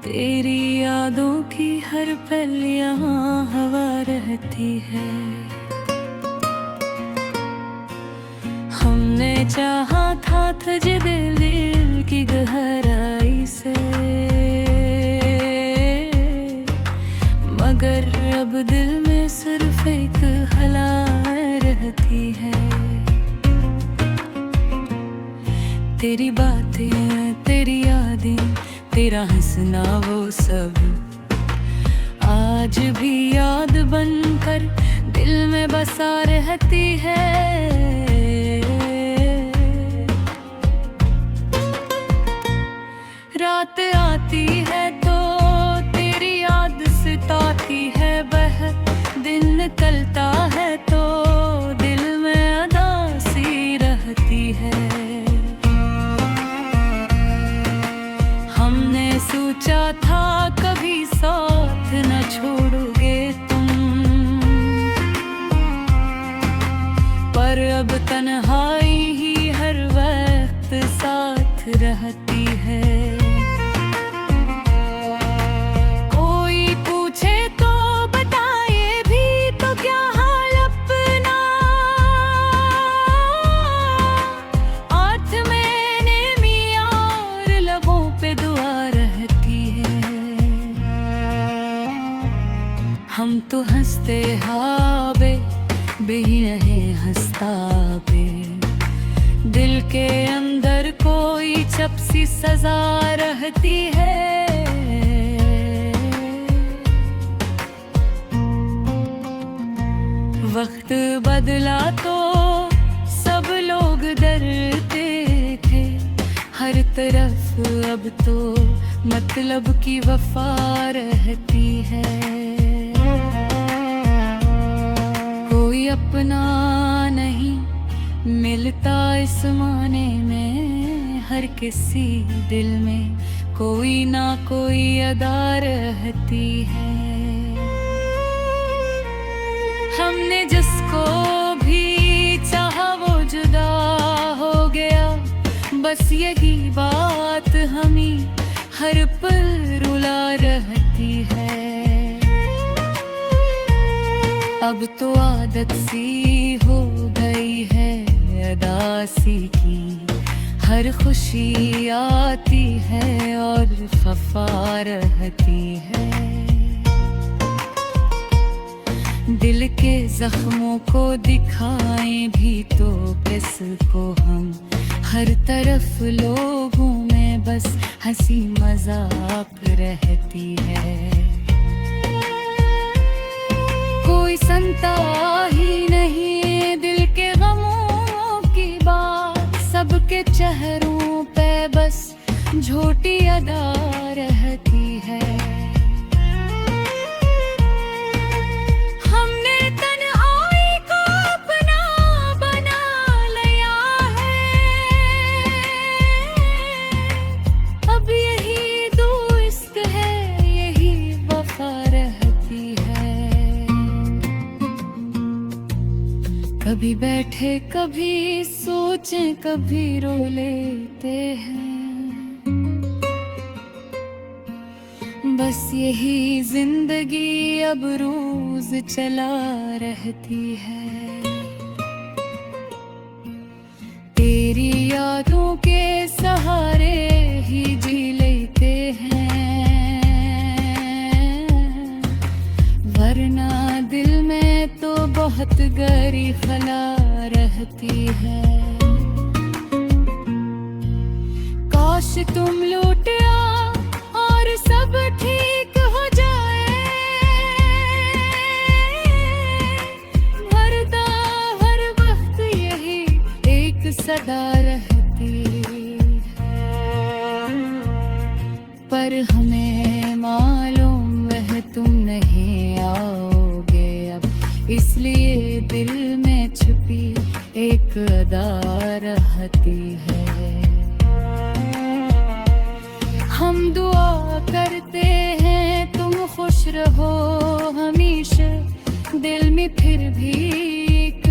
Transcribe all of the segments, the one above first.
तेरी यादों की हर पल यहाँ हवा रहती है। हमने चाहा था तुझे दिल की गहराई से, मगर अब दिल में सिर्फ एक हला रहती है। तेरी बातें, तेरी यादें, तेरा हंसना, वो सब आज भी याद बनकर दिल में बसा रहती है। रात आती है तो तेरी याद सताती है, वह दिन निकलता है तो दिल में उदासी रहती है। हमने सोचा था कभी साथ न छोड़ोगे तुम, पर अब तन्हाई ही हर वक्त साथ रहती है। कोई पूछे तो बताए भी तो क्या हाल अपना, हाथ में नेमी और लबों पे दुआ रहती है। हम तो हंसते हावे बेही नहीं हंसता बे, दिल के अंदर कोई चपसी सजा रहती है। वक्त बदला तो सब लोग डरते थे, हर तरफ अब तो मतलब की वफा रहती है। कोई अपना नहीं मिलता इस माने में, हर किसी दिल में कोई ना कोई अदा रहती है। हमने जिसको भी चाहा वो जुदा हो गया, बस यही बात हमें हर पल रुला रहती है। अब तो आदत सी हो गई है अदासी की, हर खुशी आती है और खफा रहती है। दिल के जख्मों को दिखाएं भी तो किसको हम, हर तरफ लोगों में बस हंसी मजाक रहती है। कोई सुनता ही नहीं दिल के गमों की बात, सबके चेहरों पे बस झूठी अदा रहती है। हमने तन्हाई को अपना बना लिया है, अब यही दोस्त है, यही वफा रहती है। कभी बैठे कभी सोचें कभी रो लेते हैं, बस यही जिंदगी अब रोज चला रहती है। तेरी यादों के सहारे ही जी लेते हैं, वरना दिल में तो बहुत गहरी खला रहती है। काश तुम लौट आओ और सब ठीक हो जाए, वरना हर वक्त यही एक सदा रहती है। पर हमें मालूम है तुम नहीं आओगे अब, इसलिए दिल में छुपी एक अदा रहती है। हम दुआ करते हैं तुम खुश रहो हमेशा, दिल में फिर भी एक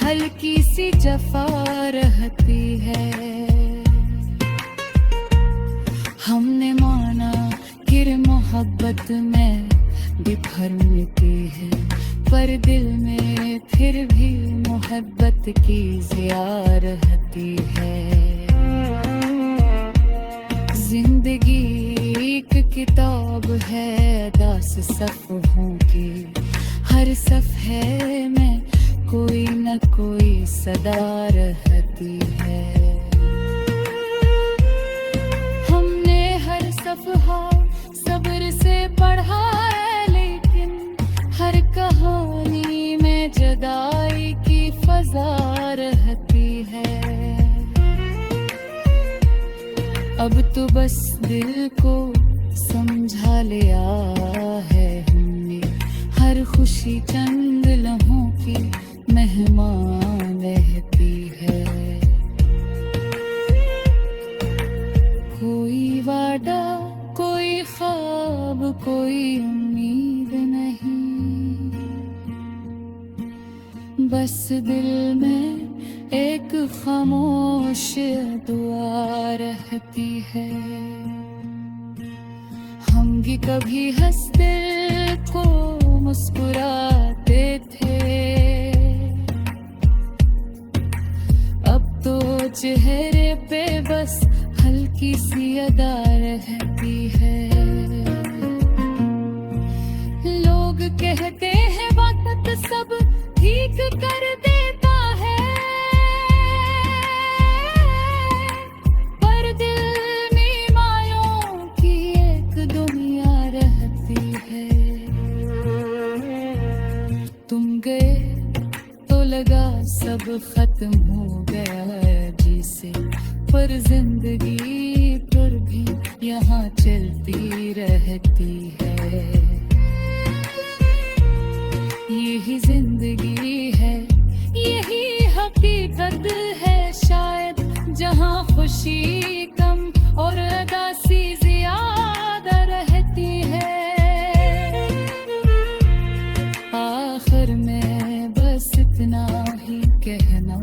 हल्की सी जफा रहती है। हमने माना गिर मोहब्बत में बिखरती है, पर दिल में फिर भी मोहब्बत की ज़िया रहती है। जिंदगी एक किताब है 10 सफ़हों की, हर सफ़हे में कोई न कोई सदा रहती है। हमने हर सफ़हा सब्र से पढ़ा है, लेकिन हर कहानी में जुदाई की फ़ज़ा रहती है। अब तो बस दिल को समझा लिया है हमने, हर खुशी चंद लम्हों की मेहमान रहती है। कोई वादा, कोई ख्वाब, कोई उम्मीद नहीं, बस दिल में एक खामोश दुआ रहती है। हम भी कभी हंसते को मुस्कुराते थे, अब तो चेहरे पे बस हल्की सी अदा रहती है। लोग कहते हैं वक्त सब ठीक कर देता है, पर दिल में मायों की एक दुनिया रहती है। तुम गए तो लगा सब खत्म हो गया जी से, पर जिंदगी पर भी यहाँ चलती रहती है। यही जिंदगी है, यही हकीकत है शायद, जहाँ खुशी कम और उदासी ज़्यादा रहती है। आखिर में बस इतना ही कहना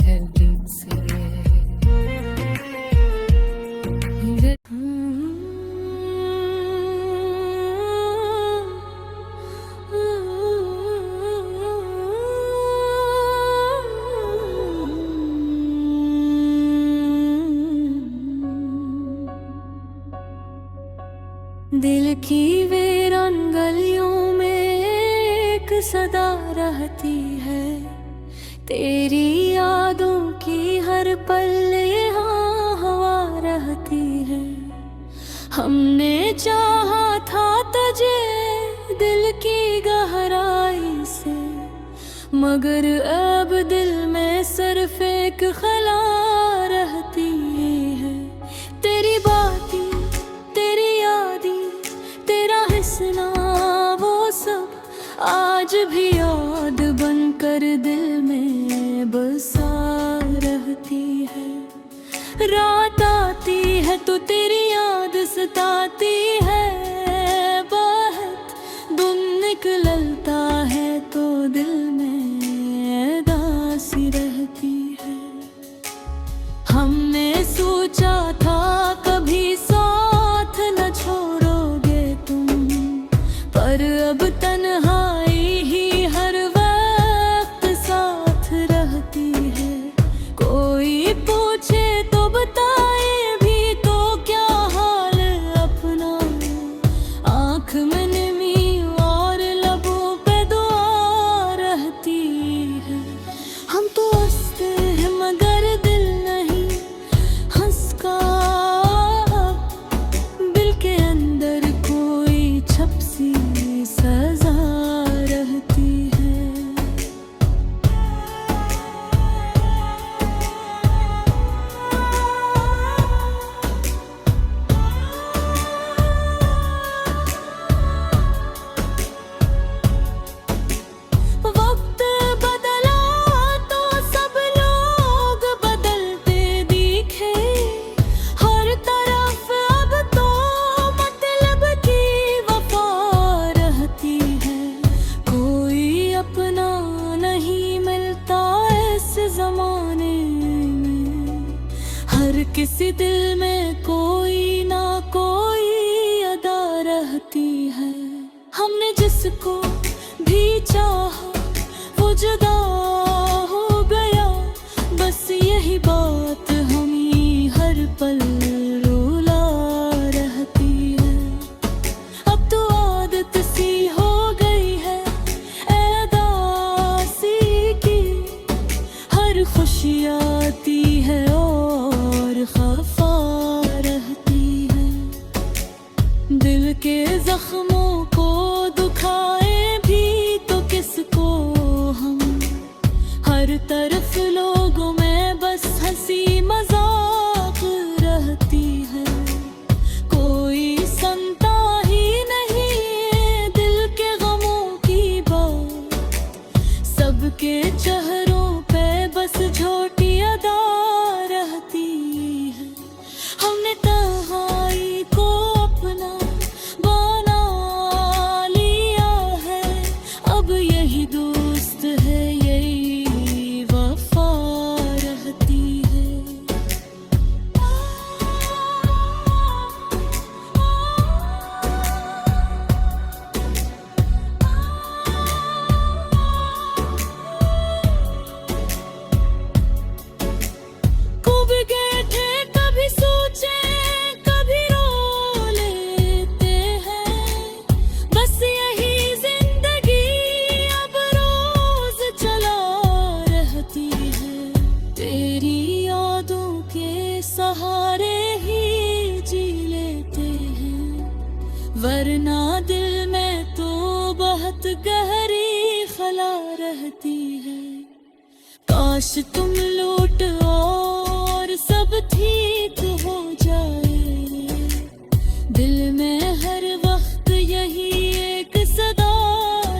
है दिल से। दिल की वीरान गलियों में एक सदा रहती है, तेरी यादों की हर पल यहाँ हवा रहती है। हमने चाहा था तुझे दिल की गहराई से, मगर अब दिल में सिर्फ एक खला रहती है। तेरी बातें, तेरी यादें, तेरा हंसना, वो सब आज भी याद बनकर दिल में बसा रहती है। रात आती है तो तेरी याद सताती है, बहुत दिन निकलता है तो दिल में दासी रहती है। हमने सोचा था कभी साथ न छोड़ोगे तुम, पर अब तन्हाई ही हर वक्त साथ रहती है। कोई पूछे तो बताए भी तो क्या हाल अपना, जख्मों को दुखाए भी तो किसको हम, हर तरफ लोगों में बस हंसी मजाक रहती है, कोई सुनता ही नहीं दिल के गमों की बात, सबके चेहरों पे बस झोटी अदा रहती है। हमने तन्हाई को अपना बना लिया है, अब यही दोस्त है, यही वफा रहती है। खूब गए थे कभी सोचे कभी रो लेते हैं, बस यही जिंदगी अब रोज चला रहती है। तेरी यादों के सहारे ही जी लेते हैं, वरना दिल में तो बहुत गहरी खला रहती है। काश तुम लौट और सब ठीक हो जाए, दिल में हर वक्त यही एक सदा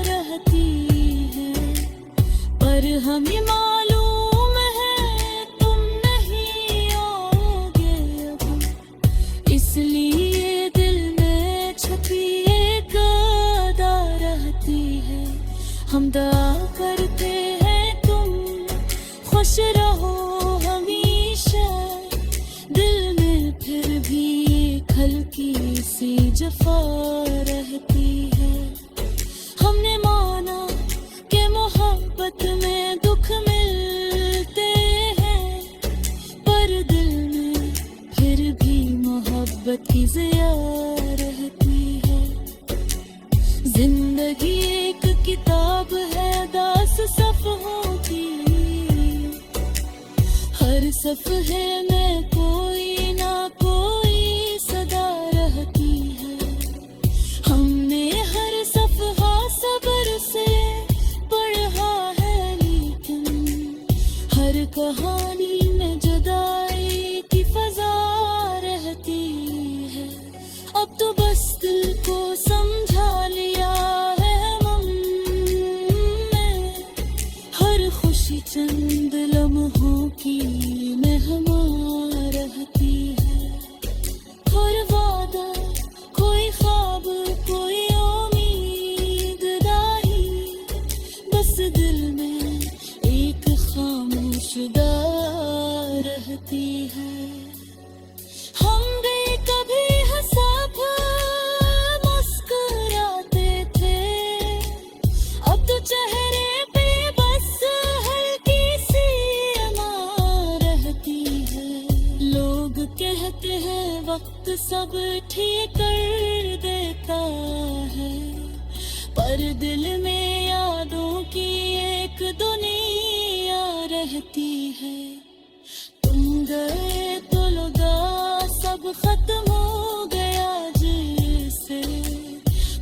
रहती है, पर हमें मालूम है तुम नहीं आओगे अब, इसलिए दिल में छुपी एक अदा रहती है। हम दुआ करते हैं तुम खुश रहो हमेशा, दिल में फिर भी एक हल्की सी जफा रहती है। हमने माना कि मोहब्बत में दुख मिलते हैं, पर दिल में फिर भी मोहब्बत की ज़िया रहती है। जिंदगी एक किताब है 10 सफ़हों की, हर सफ़हे में कोई ना कोई सदा रहती है। हमने हर सफ़हा सब्र से पढ़ा है, लेकिन हर कहानी में जुदाई की फ़ज़ा रहती है। अब तो बस दिल को समझा लिया है हमने, हर खुशी चंद लम्हों की मेहमान रहती है। हर वादा कोई ख्वाब कोई उम्मीद नहीं, बस दिल में एक खामोश दा रहती है। हम भी कभी हंसा मुस्कुराते थे, अब तो चेहरे पे बस हल्की सी अमा रहती है। लोग कहते हैं वक्त सब ठीक कर देता है, पर दिल में यादों की एक दुनिया रहती है। तुम गए तो लगा सब खत्म हो गया जिससे,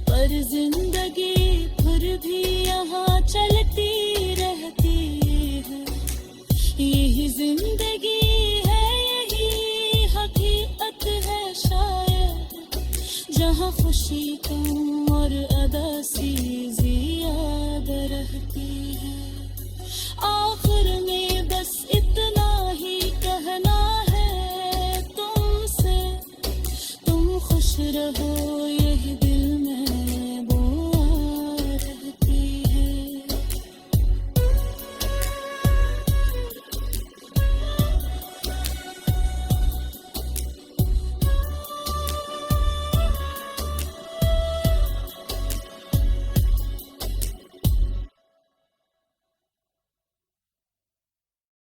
पर जिंदगी फिर भी यहाँ चलती रहती है। यही जिंदगी है, यही हकीकत है शायद, जहाँ खुशी कम और अदासी ज़ियादा रहती है। आखिर में